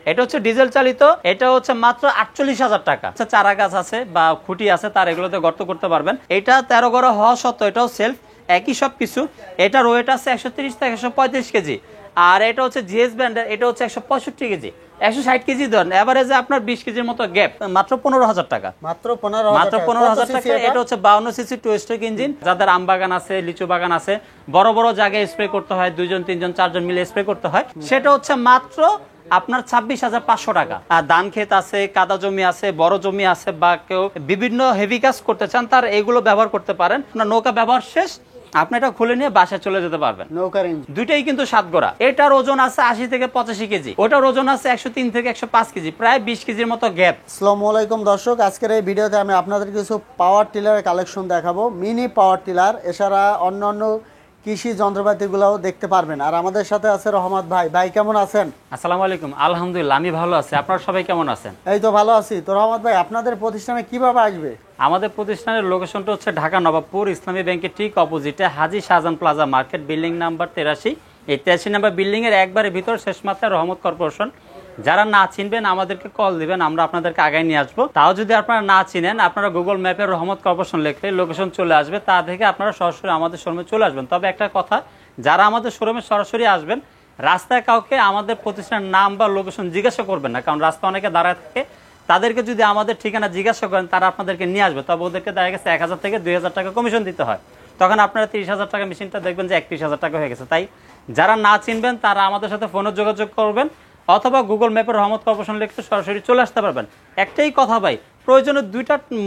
এটা হচ্ছে ডিজেল চালিত, এটা হচ্ছে মাত্র 48,000 টাকা। আচ্ছা, চারা গাছ আছে বা খুঁটি আছে, তার এগুলোতে গর্ত করতে পারবেন। এটা 13 ঘর হওয়া সত্ত্বেও এটাও সেলফ, একই সব কিছু। এটার ওয়েট আছে 130 থেকে 135 কেজি। আর এটা হচ্ছে জিএস ব্র্যান্ডের, এটা হচ্ছে 165 কেজি, 160 কেজি ধরেন, এভারেজে আপনার 20 কেজির মতো গ্যাপ। মাত্র 15,000 টাকা, মাত্র 15,000 টাকা। এটা হচ্ছে 52 সিসি 2 স্ট্রোক ইঞ্জিন। যাদের আম বাগান আছে, লিচু বাগান আছে, বড় বড় জায়গায় স্প্রে করতে হয়, 2 জন 3 জন 4 জন মিলে স্প্রে করতে হয়, সেটা হচ্ছে মাত্র আপনার 26,500 টাকা। আর ধান ক্ষেত আছে, কাদা জমি আছে, বড় জমি আছে, বা কেউ বিভিন্ন হেভি কাজ করতে চান, তার এগুলো ব্যবহার করতে পারেন। আপনার নৌকা ব্যবহার শেষ, আপনি এটা খুলে নিয়ে বাসায় চলে যেতে পারবেন। নৌকার ইঞ্জিন দুইটাই কিন্তু 7 গোড়া। এটার ওজন আছে 80 থেকে 85 কেজি, ওটার ওজন আছে 103 থেকে 105 কেজি, প্রায় 20 কেজির মতো গ্যাপ। আসসালামু আলাইকুম দর্শক, আজকের এই ভিডিওতে আমি আপনাদের কিছু পাওয়ার টিলারের কালেকশন দেখাবো। মিনি পাওয়ার টিলার, এছাড়া অন্যান্য কৃষি যন্ত্রপাতিগুলোও দেখতে পারবেন। আর আমাদের সাথে আছে রহমত ভাই। ভাই কেমন আছেন? আসসালামু আলাইকুম। আলহামদুলিল্লাহ, আমি ভালো আছি। আপনারা সবাই কেমন আছেন? এই তো ভালো আছি। তো রহমত ভাই, আপনাদের প্রতিষ্ঠানে কিভাবে আসবে? আমাদের প্রতিষ্ঠানের লোকেশনটা হচ্ছে ঢাকা নবাবপুর ইসলামী ব্যাংকের ঠিক অপোজিটে Haji Shahjahan plaza market, building number 83। এই 83 নাম্বার বিল্ডিং এর একবারে ভিতর শেষ মাথায় রহমত কর্পোরেশন। যারা না চিনবেন আমাদেরকে কল দিবেন, আমরা আপনাদেরকে আগায় নিয়ে আসবো। তাও যদি আপনারা না চিনেন, আপনারা গুগল ম্যাপে রহমত কর্পোরেশন লিখলে লোকেশন চলে আসবে, তা থেকে আপনারা সরাসরি আমাদের শোরুমে চলে আসবেন। তবে একটা কথা, যারা আমাদের শোরুমে সরাসরি আসবেন, রাস্তায় কাউকে আমাদের প্রতিষ্ঠানের নাম বা লোকেশন জিজ্ঞাসা করবেন না, কারণ রাস্তায় অনেকে দাঁড়ায় থাকে। তাদেরকে যদি আমাদের ঠিকানা জিজ্ঞাসা করেন, তারা আপনাদেরকে নিয়ে আসবে, তবে ওদেরকে দেখা গেছে 1000 থেকে 2000 টাকা কমিশন দিতে হয়। তখন আপনারা 30,000 টাকা মেশিনটা দেখবেন যে 31,000 টাকা হয়ে গেছে। তাই যারা না চিনবেন তারা আমাদের সাথে ফোনে যোগাযোগ করবেন, অথবা গুগল ম্যাপে রহমত কর্পোরেশন লিখতে সরাসরি চলে আসতে পারবেন। একটাই কথা ভাই, প্রয়োজনে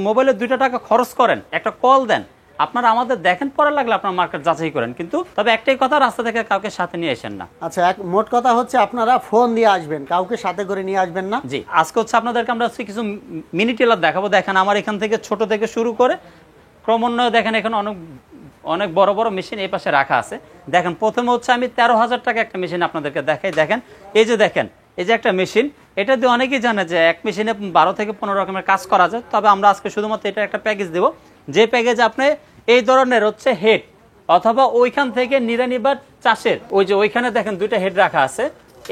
মোবাইলে 2টা টাকা খরচ করেন, একটা কল দেন, আপনারা আমাদের দেখেন, পরে লাগলে আপনার মার্কেট যাচাই করেন। কিন্তু তবে একটাই কথা, রাস্তা থেকে কাউকে সাথে নিয়ে আসেন না। আচ্ছা, মোট কথা হচ্ছে আপনারা ফোন দিয়ে আসবেন, কাউকে সাথে করে নিয়ে আসবেন না। জি, আজকে হচ্ছে আপনাদেরকে আমরা কিছু মিনি টেলার দেখাবো। দেখেন আমার এখান থেকে ছোট থেকে শুরু করে ক্রমান্বয়ে দেখেন এখানে অনেক বড় বড় মেশিন এই পাশে রাখা আছে। দেখেন প্রথমে হচ্ছে আমি 13,000 টাকা একটা মেশিন আপনাদেরকে দেখাই। দেখেন এই যে একটা মেশিন, এটা দিয়ে অনেকেই জানে যে এক মেশিনে 12 থেকে 15 রকমের কাজ করা যায়। তবে আমরা আজকে শুধুমাত্র এটা একটা প্যাকেজ দেবো, যে প্যাকেজ আপনি এই ধরনের হচ্ছে হেড, অথবা ওইখান থেকে নিড়ানি বা চাষের ওইখানে দেখেন 2টা হেড রাখা আছে,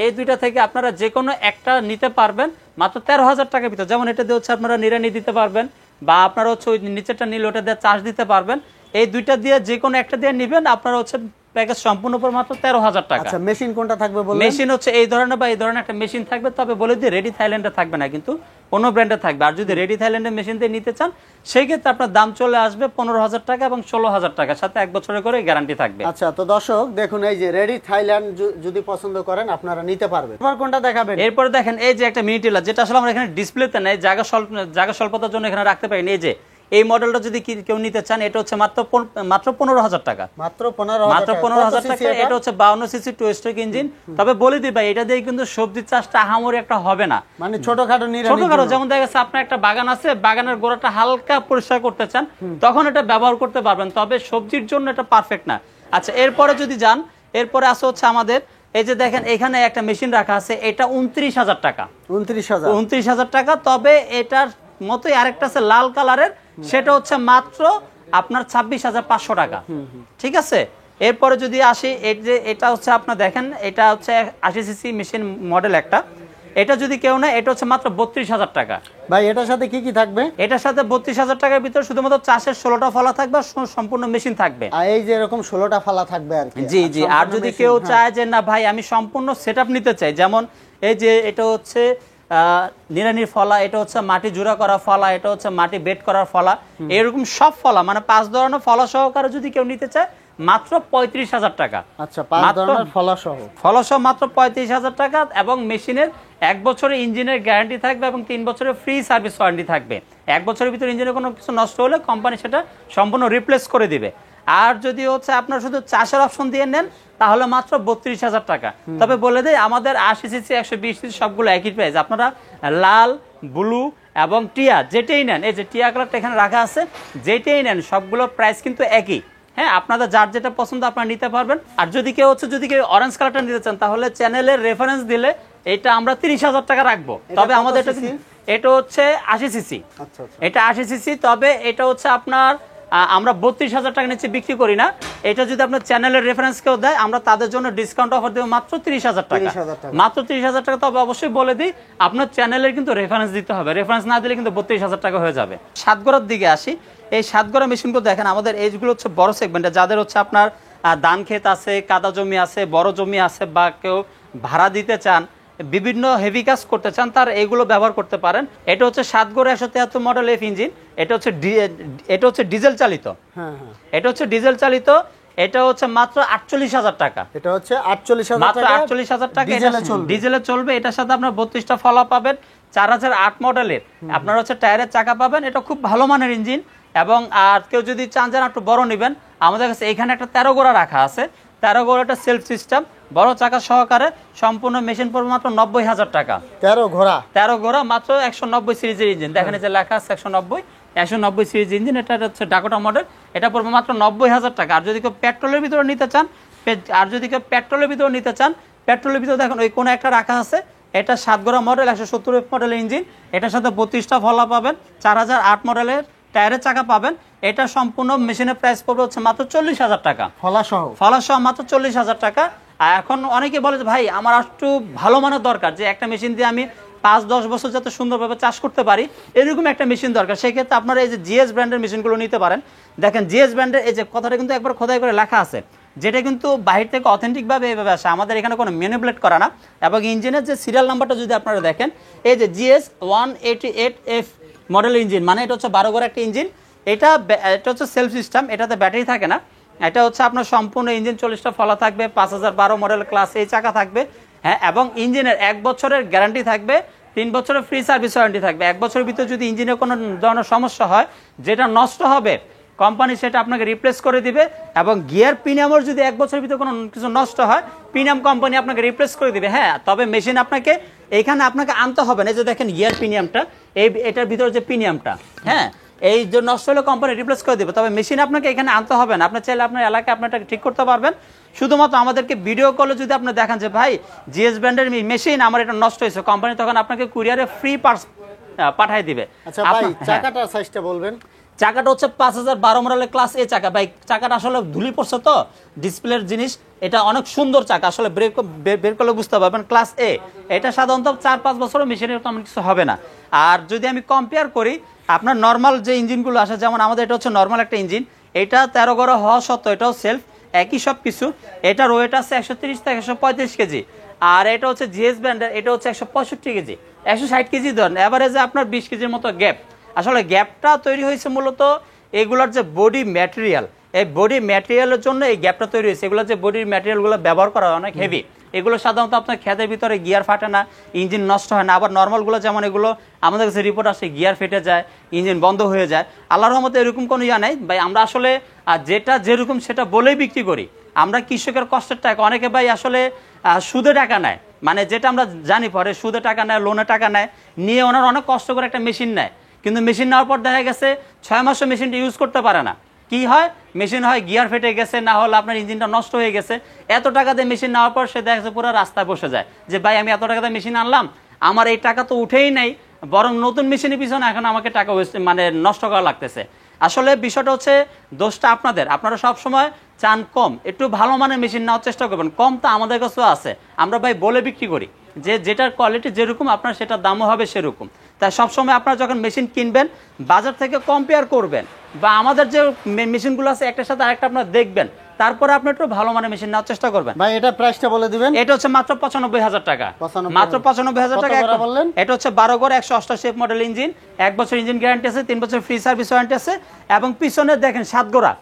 এই 2টা থেকে আপনারা যে কোনো একটা নিতে পারবেন মাত্র 13,000 টাকার ভিতর। যেমন এটা দিয়ে হচ্ছে আপনারা নিড়ানি দিতে পারবেন, বা আপনারা হচ্ছে ওই নিচেরটা নিলে ওটা দিয়ে চাষ দিতে পারবেন। এই 2টা দিয়ে যে কোনো একটা দিয়ে নিবেন, আপনারা হচ্ছে প্যাকেজ সম্পূর্ণ পর মাত্র 13,000 টাকা। আচ্ছা, মেশিন কোনটা থাকবে বললেন? মেশিন হচ্ছে এই ধরনের বা এই ধরনের একটা মেশিন থাকবে, তবে বলে দিই রেডি থাইল্যান্ডে থাকবে না, কিন্তু অন্য ব্র্যান্ডে থাকবে। আর যদি রেডি থাইল্যান্ডের মেশিন দিয়ে নিতে চান, সেই ক্ষেত্রে আপনার দাম চলে আসবে 15,000 টাকা এবং 16,000 টাকার সাথে 1 বছরের করে গ্যারান্টি থাকবে। আচ্ছা, তো দর্শক দেখুন, এই যে রেডি থাইল্যান্ড যদি পছন্দ করেন আপনারা নিতে পারবেন। এরপর কোনটা দেখাবেন? এরপর দেখেন এই যে একটা মিনি টেলার, যেটা আসলে আমরা এখানে ডিসপ্লেতে নেই, জায়গা স্বল্পতার জন্য এখানে রাখতে পারিনি। এই মডেলটা যদি কেউ নিতে চান, এটা হচ্ছে মাত্র 15,000 টাকা। মাত্র 15,000 টাকা। এটা হচ্ছে 52 সিসি 2 স্ট্রোক ইঞ্জিন। তবে বলে দিই ভাই, এটা দিয়ে কিন্তু সবজি চাষটা আহামরি একটা হবে না, মানে ছোটখাটো যেমন দেখা যাচ্ছে আপনার একটা বাগান আছে, বাগানের গোড়াটা হালকা পরিষ্কার করতে চান, তখন এটা ব্যবহার করতে পারবেন। তবে সবজির জন্য এটা পারফেক্ট না। আচ্ছা, এরপরে যদি যান, এরপরে আসে হচ্ছে আমাদের এই যে দেখেন এখানে একটা মেশিন রাখা আছে, এটা 29,000 টাকা। 29,000 টাকা। তবে এটার মতোই আরেকটা আছে লাল কালারের, সেটা হচ্ছে মাত্র আপনার 26,500 টাকা। ঠিক আছে, এরপরে যদি আসি, এটা হচ্ছে আপনার দেখেন, এটা হচ্ছে 80 সিসি মেশিন মডেল একটা। এটা যদি কেউ নেয়, এটা হচ্ছে মাত্র 32,000 টাকা। ভাই এটার সাথে কি কি থাকবে? এটার সাথে 32,000 টাকার ভিতরে শুধুমাত্র চাষের 16টা ফলা থাকবে, সম্পূর্ণ মেশিন থাকবে। আর এই যে এরকম 16টা ফলা থাকবে আর কি। জি জি। আর যদি কেউ চায় যে না ভাই আমি সম্পূর্ণ সেটআপ নিতে চাই, যেমন এই যে এটা হচ্ছে নিড়ানির ফলা, এটা হচ্ছে মাটি জোড়া করা ফলা, এটা হচ্ছে মাটি বেড করার ফলা, এরকম সব ফলা মানে 5 ধরনের ফলা সহকারে যদি কেউ নিতে চায়, মাত্র 35,000 টাকা। আচ্ছা, 5 ধরনের ফলা সহ মাত্র 35,000 টাকা। এবং মেশিনের 1 বছরের ইঞ্জিনের গ্যারান্টি থাকবে এবং 3 বছরের ফ্রি সার্ভিস ওয়ারেন্টি থাকবে। 1 বছরের ভিতরে ইঞ্জিনের কোনো কিছু নষ্ট হলে কোম্পানি সেটা সম্পূর্ণ রিপ্লেস করে দিবে। আর যদি হচ্ছে আপনার শুধু চাষের অপশন দিয়ে নেন, তাহলে মাত্র 32,000 টাকা। তবে বলে দেয় আমাদের 80 সিসি 120 সিসি সবগুলো একই প্রাইস। আপনারা লাল, ব্লু এবং টিয়া যেটাই নেন, এই যে টিয়া কালারটা এখানে রাখা আছে, যেটাই নেন সবগুলো প্রাইস কিন্তু একই। হ্যাঁ, আপনাদের যার যেটা পছন্দ আপনারা নিতে পারবেন। আর যদি কেউ অরেঞ্জ কালারটা নিতে চান, তাহলে চ্যানেলের রেফারেন্স দিলে এটা আমরা 30,000 টাকা রাখবো। তবে আমাদের এটা হচ্ছে 80 সিসি। এটা 80 সিসি। তবে এটা হচ্ছে আপনার আমরা 32,000 টাকা নিচে বিক্রি করি না। এটা যদি আপনার চ্যানেলের রেফারেন্স কেউ দেয় আমরা তাদের জন্য ডিসকাউন্ট অফার দেবো মাত্র 30,000 টাকা, মাত্র 30,000 টাকা। তবে অবশ্যই বলে দিই আপনার চ্যানেলের কিন্তু রেফারেন্স দিতে হবে, রেফারেন্স না দিলে কিন্তু 32,000 টাকা হয়ে যাবে। সাতগড়ার দিকে আসি, এই সাতগড়া মেশিনগুলো দেখেন আমাদের এইগুলো হচ্ছে বড় সেগমেন্টে, যাদের হচ্ছে আপনার ধান ক্ষেত আছে, কাদা জমি আছে, বড় জমি আছে, বা কেউ ভাড়া দিতে চান, বিভিন্ন হেভি কাজ করতে চান, তার এগুলো ব্যবহার করতে পারেন। এটা হচ্ছে 7গড় 173 মডেল এফ ইঞ্জিন, এটা হচ্ছে ডিজেল চালিত। এটা হচ্ছে ডিজেল চালিত, এটা হচ্ছে মাত্র 48,000 টাকা। এটা হচ্ছে 48,000 মাত্র 48,000 টাকা ডিজেলে চলবে। এটার সাথে আপনার 32টা ফলা পাবেন, 4008 মডেলের আপনার হচ্ছে টায়ারের চাকা পাবেন। এটা খুব ভালো মানের ইঞ্জিন। এবং আর কেউ যদি চান যেন একটু বড় নেবেন, আমাদের কাছে এখানে একটা 13 গোড়া রাখা আছে। 13 গোড়াটা সেলফ সিস্টেম, বড় চাকা সহকারে, সম্পূর্ণ মেশিন পড়বে মাত্র 90,000 টাকা। 13 ঘোড়া মাত্র 190 সিরিজের ইঞ্জিন, দেখেন যে লেখা আছে 190 সিরিজ ইঞ্জিন। এটা হচ্ছে ডাকোটা মডেল, এটা পড়বে মাত্র 90,000 টাকা। আর যদি কেউ পেট্রোলের ভিতরে নিতে চান, পেট্রোলের ভিতরে দেখেন ওই কোনো একটা রাখা আছে। এটা 7গড়া মডেল 170 মডেলের ইঞ্জিন, এটার সাথে 32টা ফলা পাবেন, 4008 মডেলের টায়ারের চাকা পাবেন। এটা সম্পূর্ণ মেশিনের প্রাইস পড়বে হচ্ছে মাত্র 40,000 টাকা, ফলা সহ মাত্র 40,000 টাকা। আর এখন অনেকে বলে যে ভাই আমার একটু ভালো মানের দরকার, যে একটা মেশিন দিয়ে আমি 5-10 বছর যাতে সুন্দরভাবে চাষ করতে পারি, এরকম একটা মেশিন দরকার। সেক্ষেত্রে আপনারা এই যে জিএস ব্র্যান্ডের মেশিনগুলো নিতে পারেন। দেখেন জিএস ব্র্যান্ডের এই যে কথাটা কিন্তু একবার খোদাই করে লেখা আছে, যেটা কিন্তু বাহির থেকে অথেন্টিকভাবে এইভাবে আসে, আমাদের এখানে কোনো ম্যানিপুলেট করা না। এবং ইঞ্জিনের যে সিরিয়াল নাম্বারটা যদি আপনারা দেখেন, এই যে জিএস 188F মডেল ইঞ্জিন, মানে এটা হচ্ছে 12 গড় একটা ইঞ্জিন। এটা হচ্ছে সেলফ সিস্টেম, এটাতে ব্যাটারি থাকে না। এটা হচ্ছে আপনার সম্পূর্ণ ইঞ্জিন 40টা ফলা থাকবে, 5012 মডেল ক্লাস এই চাকা থাকবে। হ্যাঁ, এবং ইঞ্জিনের 1 বছরের গ্যারান্টি থাকবে, 3 বছরের ফ্রি সার্ভিস ওয়ারেন্টি থাকবে। 1 বছরের ভিতরে যদি ইঞ্জিনের কোনো ধরনের সমস্যা হয়, যেটা নষ্ট হবে, কোম্পানি সেটা আপনাকে রিপ্লেস করে দিবে। এবং গিয়ার প্রিমিয়ামের যদি 1 বছরের ভিতরে কোনো কিছু নষ্ট হয়, প্রিমিয়াম কোম্পানি আপনাকে রিপ্লেস করে দিবে। হ্যাঁ, তবে মেশিন আপনাকে এইখানে আপনাকে আনতে হবে না। এই যে দেখেন গিয়ার প্রিমিয়ামটা, এটার ভিতরে যে প্রিমিয়ামটা, হ্যাঁ, এই যে নষ্ট হলে কোম্পানি রিপ্লেস করে দেবে। তবে মেশিন আপনাকে এখানে আনতে হবে না, আপনি চাইলে আপনার এলাকায় আপনারটা ঠিক করতে পারবেন। শুধুমাত্র আমাদেরকে ভিডিও কলে যদি আপনি দেখান যে ভাই জিএস ব্র্যান্ডের মেশিন আমার এটা নষ্ট হয়েছে, কোম্পানি তখন আপনাকে কুরিয়ারে ফ্রি পার্টস পাঠিয়ে দিবে। আচ্ছা ভাই, চাকাটার সাইজটা বলবেন। চাকাটা হচ্ছে 5012 মডেলের ক্লাস এ চাকা। ভাই চাকাটা আসলে ধুলি পড়ছে তো, ডিসপ্লের জিনিস, এটা অনেক সুন্দর চাকা, আসলে বের করলে বুঝতে পারবেন। ক্লাস এ, এটা সাধারণত 4-5 বছরের মেশিনের তেমন কিছু হবে না। আর যদি আমি কম্পেয়ার করি আপনার নর্মাল যে ইঞ্জিনগুলো আসে, যেমন আমাদের এটা হচ্ছে নর্মাল একটা ইঞ্জিন, এটা 13 গড়া হওয়া সত্ত্বেও এটাও সেলফ, একই সব কিছু। এটার ওয়েট আছে 130 থেকে 135 কেজি। আর এটা হচ্ছে জিএস ব্র্যান্ডের, এটা হচ্ছে 165 কেজি, 160 কেজি ধরেন, এভারেজে আপনার 20 কেজির মতো গ্যাপ। আসলে গ্যাপটা তৈরি হয়েছে মূলত এগুলোর যে বডি ম্যাটেরিয়াল, এই বডি ম্যাটেরিয়ালের জন্য এই গ্যাপটা তৈরি হয়েছে। এগুলো যে বডি ম্যাটেরিয়ালগুলো ব্যবহার করা হয় অনেক হেভি, এগুলো সাধারণত আপনার ক্ষেতের ভিতরে গিয়ার ফাটে না, ইঞ্জিন নষ্ট হয় না। আবার নর্মালগুলো যেমন এগুলো আমাদের কাছে রিপোর্ট আসে গিয়ার ফেটে যায়, ইঞ্জিন বন্ধ হয়ে যায়। আল্লাহর রহমতে এরকম কোনো ইয়া নেই ভাই। আমরা আসলে যেটা যেরকম সেটা বলেই বিক্রি করি। আমরা কৃষকের কষ্টের টাকা, অনেকে ভাই আসলে সুদে টাকা নেয়, মানে যেটা আমরা জানি পরে সুদে টাকা নেয়, লোনে টাকা নেয়, নিয়ে ওনার অনেক কষ্ট করে একটা মেশিন নেয়। কিন্তু মেশিন নেওয়ার পর দেখা গেছে 6 মাসও মেশিনটা ইউজ করতে পারে না। কি হয়, মেশিন হয় গিয়ার ফেটে গেছে, না হলে আপনার ইঞ্জিনটা নষ্ট হয়ে গেছে। এত টাকা দিয়ে মেশিন নেওয়ার পর সে দেখা যাচ্ছে পুরো রাস্তায় বসে যায় যে ভাই আমি এত টাকা দিয়ে মেশিন আনলাম, আমার এই টাকা তো উঠেই নেই, বরং নতুন মেশিনের পিছনে এখন আমাকে টাকা মানে নষ্ট করা লাগতেছে। আসলে বিষয়টা হচ্ছে দোষটা আপনাদের। আপনারা সবসময় চান কম, একটু ভালো মানের মেশিন নেওয়ার চেষ্টা করবেন। কম তো আমাদের কাছেও আছে, আমরা ভাই বলে বিক্রি করি যে যেটার কোয়ালিটি যেরকম আপনার সেটার দামও হবে সেরকম। তাই সবসময় আপনারা যখন মেশিন কিনবেন বাজার থেকে কম্পেয়ার করবেন, বা আমাদের যে মেশিনগুলো আছে একটার সাথে আরেকটা আপনারা দেখবেন, তারপরে আপনি একটু ভালো মানের মেশিন নেওয়ার চেষ্টা করবেন। ভাই এটা প্রাইসটা বলে দিবেন। এটা হচ্ছে মাত্র 95,000 টাকা, মাত্র 95,000 টাকা। এটা হচ্ছে 12 গড় 188 মডেল ইঞ্জিন, 1 বছর ইঞ্জিন গ্যারান্টি আছে, 3 বছর ফ্রি সার্ভিস ওয়ারেন্টি আছে। এবং পিছনে দেখেন 7 গোড়া,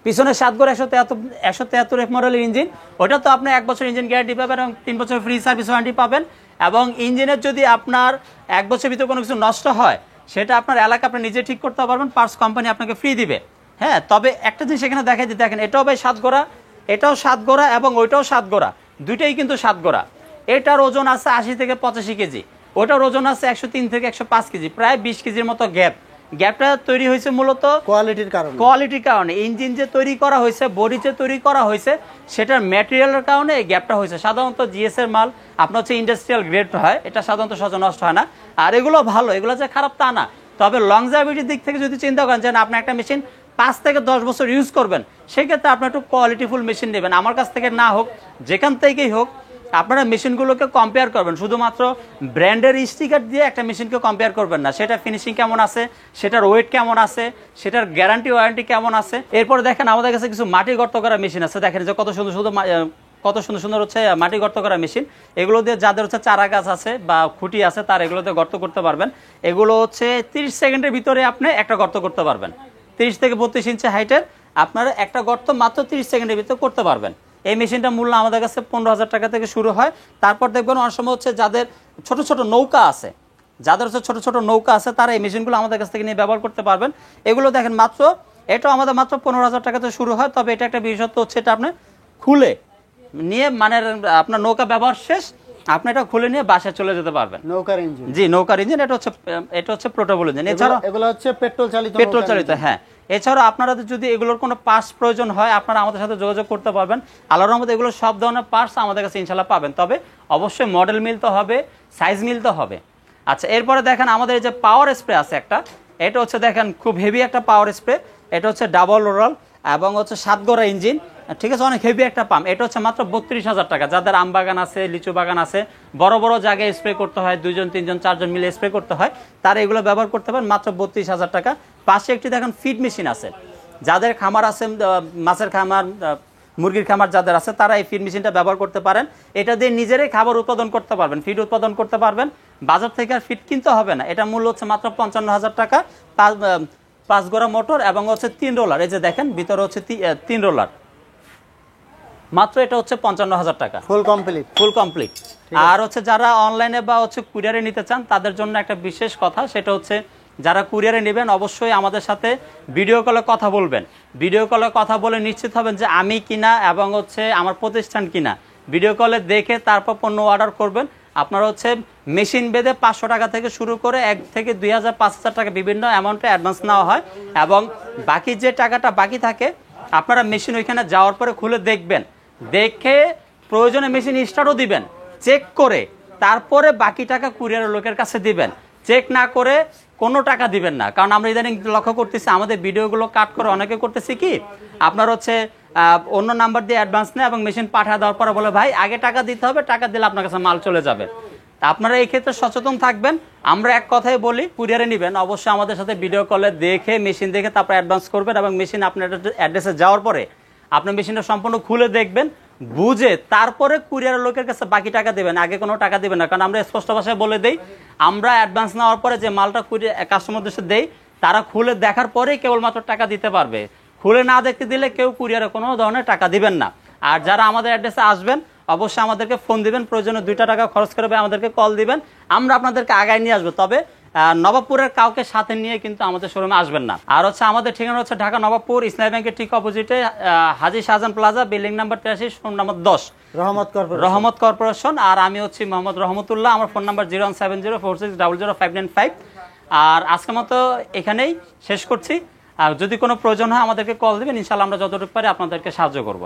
পিছনে 7 গড় 173 মডেলের ইঞ্জিন, ওটা তো আপনি 1 বছর ইঞ্জিন গ্যারান্টি পাবেন এবং 3 বছর ফ্রি সার্ভিস ওয়ারেন্টি পাবেন। এবং ইঞ্জিনের যদি আপনার 1 বছরের ভিতরে কোনো কিছু নষ্ট হয়, সেটা আপনার এলাকা আপনি নিজে ঠিক করতে পারবেন, পার্টস কোম্পানি আপনাকে ফ্রি দিবে। হ্যাঁ, তবে একটা জিনিস এখানে দেখাই যে দেখেন এটাও ভাই 7 গোড়া, এটাও 7 গোড়া এবং ওইটাও 7 গোড়া, দুইটাই কিন্তু 7 গোড়া। এটার ওজন আছে 80 থেকে 85 কেজি, ওটার ওজন আছে 103 থেকে 105 কেজি, প্রায় 20 কেজির মতো গ্যাপ। গ্যাপটা তৈরি হয়েছে মূলত কোয়ালিটির কারণে। ইঞ্জিন যে তৈরি করা হয়েছে, বডি যে তৈরি করা হয়েছে, সেটার ম্যাটেরিয়ালের কারণে এই গ্যাপটা হয়েছে। সাধারণত জিএস এর মাল আপনার হচ্ছে ইন্ডাস্ট্রিয়াল গ্রেড হয়, এটা সাধারণত সহজে নষ্ট হয় না। আর এগুলো ভালো, এগুলো যে খারাপ তা না, তবে লংজাভিটির দিক থেকে যদি চিন্তা করেন যে আপনি একটা মেশিন 5 থেকে 10 বছর ইউজ করবেন, সেক্ষেত্রে আপনি একটু কোয়ালিটিফুল মেশিন নেবেন। আমার কাছ থেকে না হোক, যেখান থেকেই হোক, আপনারা মেশিনগুলোকে কম্পেয়ার করবেন। শুধুমাত্র ব্র্যান্ডের স্টিকার দিয়ে একটা মেশিনকে কম্পেয়ার করবেন না, সেটা ফিনিশিং কেমন আছে, সেটার ওয়েট কেমন আছে, সেটার গ্যারান্টি ওয়ারেন্টি কেমন আছে। এরপর দেখেন আমাদের কাছে কিছু মাটি গর্ত করা মেশিন আছে। দেখেন যে কত সুন্দর সুন্দর হচ্ছে মাটি গর্ত করা মেশিন। এগুলো দিয়ে যাদের হচ্ছে চারা গাছ আছে বা খুঁটি আছে, তার এগুলোতে গর্ত করতে পারবেন। এগুলো হচ্ছে 30 সেকেন্ডের ভিতরে আপনি একটা গর্ত করতে পারবেন। 30 থেকে 32 ইঞ্চি হাইটের আপনারা একটা গর্ত মাত্র 30 সেকেন্ডের ভিতরে করতে পারবেন। এই মেশিনটা মূল্য আমাদের কাছে 15,000 টাকা থেকে শুরু হয়। তারপর দেখবেন অনেক সময় হচ্ছে যাদের ছোট ছোট নৌকা আছে, তারা এই মেশিনগুলো আমাদের কাছ থেকে নিয়ে ব্যবহার করতে পারবেন। এগুলো দেখেন মাত্র, এটাও আমাদের মাত্র 15,000 টাকাতে শুরু হয়। তবে এটা একটা বিশেষত্ব হচ্ছে, এটা আপনি খুলে নিয়ে, মানে আপনার নৌকা ব্যবহার শেষ, আপনি এটা খুলে নিয়ে বাসায় চলে যেতে পারবেন। নৌকার ইঞ্জিন? জি, নৌকার ইঞ্জিন। এটা হচ্ছে পোর্টেবল ইঞ্জিন। এছাড়া এগুলো হচ্ছে পেট্রোল চালিত। হ্যাঁ। এছাড়া আপনারা যদি এগুলোর কোনো পার্টস প্রয়োজন হয়, আপনারা আমাদের সাথে যোগাযোগ করতে পারবেন। আল্লাহর রহমতে এগুলো সব ধরনের পার্টস আমাদের কাছে ইনশাল্লাহ পাবেন। তবে অবশ্যই মডেল মিলতে হবে, সাইজ মিলতে হবে। আচ্ছা, এরপরে দেখেন আমাদের এই যে পাওয়ার স্প্রে আছে একটা। এটা হচ্ছে দেখেন খুব হেভি একটা পাওয়ার স্প্রে। এটা হচ্ছে ডাবল রোলার এবং হচ্ছে 7 গড়া ইঞ্জিন, ঠিক আছে, অনেক হেভি একটা পাম্প। এটা হচ্ছে মাত্র 32,000 টাকা। যাদের আম বাগান আছে, লিচু বাগান আছে, বড় বড় জায়গায় স্প্রে করতে হয়, 2 জন 3 জন 4 জন মিলে স্প্রে করতে হয়, তারা এগুলো ব্যবহার করতে পারেন মাত্র 32,000 টাকা। পাশে একটি দেখেন ফিড মেশিন আছে। যাদের খামার আছে, মাছের খামার, মুরগির খামার যাদের আছে, তারা এই ফিড মেশিনটা ব্যবহার করতে পারেন। এটা দিয়ে নিজেরাই খাবার উৎপাদন করতে পারবেন, ফিড উৎপাদন করতে পারবেন। বাজার থেকে আর ফিড কিনতে হবে না। এটা মূল্য হচ্ছে মাত্র 55,000 টাকা। 5 গড়া মোটর এবং হচ্ছে 3 রোলার। এই যে দেখেন ভিতরে হচ্ছে 3 রোলার। মাত্র এটা হচ্ছে 55,000 টাকা, ফুল কমপ্লিট। আর হচ্ছে যারা অনলাইনে বা হচ্ছে কুরিয়ারে নিতে চান, তাদের জন্য একটা বিশেষ কথা, সেটা হচ্ছে যারা কুরিয়ারে নেবেন অবশ্যই আমাদের সাথে ভিডিও কলে কথা বলবেন। ভিডিও কলে কথা বলে নিশ্চিত হবেন যে আমি কিনা এবং হচ্ছে আমার প্রতিষ্ঠান কিনা। ভিডিও কলে দেখে তারপর পণ্য অর্ডার করবেন। আপনার হচ্ছে মেশিন বেঁধে 500 টাকা থেকে শুরু করে 1 থেকে 2,000 5,000 টাকা বিভিন্ন অ্যামাউন্টে অ্যাডভান্স নেওয়া হয়। এবং বাকি যে টাকাটা বাকি থাকে, আপনারা মেশিন ওইখানে যাওয়ার পরে খুলে দেখবেন, দেখে প্রয়োজনে মেশিন স্টার্টও দিবেন, চেক করে তারপরে বাকি টাকা কুরিয়ারের লোকের কাছে দিবেন। চেক না করে কোনো টাকা দিবেন না। কারণ আমরা ইদানিং লক্ষ্য করতেছি, আমাদের ভিডিওগুলো কাট করে অনেকে করতেছি কি, আপনার হচ্ছে অন্য নাম্বার দিয়ে অ্যাডভান্স নেয় এবং মেশিন পাঠা দেওয়ার পরে বলে ভাই আগে টাকা দিতে হবে, টাকা দিলে আপনার কাছে মাল চলে যাবে। আপনারা এই ক্ষেত্রে সচেতন থাকবেন। আমরা এক কথাই বলি, কুরিয়ারে নেবেন অবশ্যই আমাদের সাথে ভিডিও কলে দেখে, মেশিন দেখে তারপর অ্যাডভান্স করবেন এবং মেশিন আপনার অ্যাড্রেসে যাওয়ার পরে আপনার মেশিনটা সম্পূর্ণ খুলে দেখবেন, বুঝে তারপরে কুরিয়ারের লোকের কাছে বাকি টাকা দেবেন, আগে কোনো টাকা দেবেন না। কারণ আমরা স্পষ্ট ভাষায় বলে দেই, আমরা অ্যাডভান্স নেওয়ার পরে যে মালটা কাস্টমারদের কাছে দেই, তারা খুলে দেখার পরেই কেবলমাত্র টাকা দিতে পারবে। খুলে না দেখতে দিলে কেউ কুরিয়ারে কোনো ধরনের টাকা দিবেন না। আর যারা আমাদের অ্যাড্রেসে আসবেন অবশ্যই আমাদেরকে ফোন দিবেন, প্রয়োজনে 2 টাকা খরচ করে আমাদেরকে কল দিবেন, আমরা আপনাদেরকে আগায় নিয়ে আসবো। তবে নবাবপুরের কাউকে সাথে নিয়ে কিন্তু আমাদের শোরুমে আসবেন না। আর হচ্ছে আমাদের ঠিকানা হচ্ছে ঢাকা নবাবপুর, ইসলামী ব্যাংকের ঠিক অপোজিটে Haji Shahjahan plaza, building number 83, phone number 10, Rahmat corporation. আর আমি হচ্ছি মোহাম্মদ রহমতুল্লাহ। আমার ফোন নাম্বার 0170460000595। আর আজকের মতো এখানেই শেষ করছি। আর যদি কোনো প্রয়োজন হয় আমাদেরকে কল দিবেন, ইনশাআল্লাহ আমরা যতটুকু পারি আপনাদেরকে সাহায্য করব।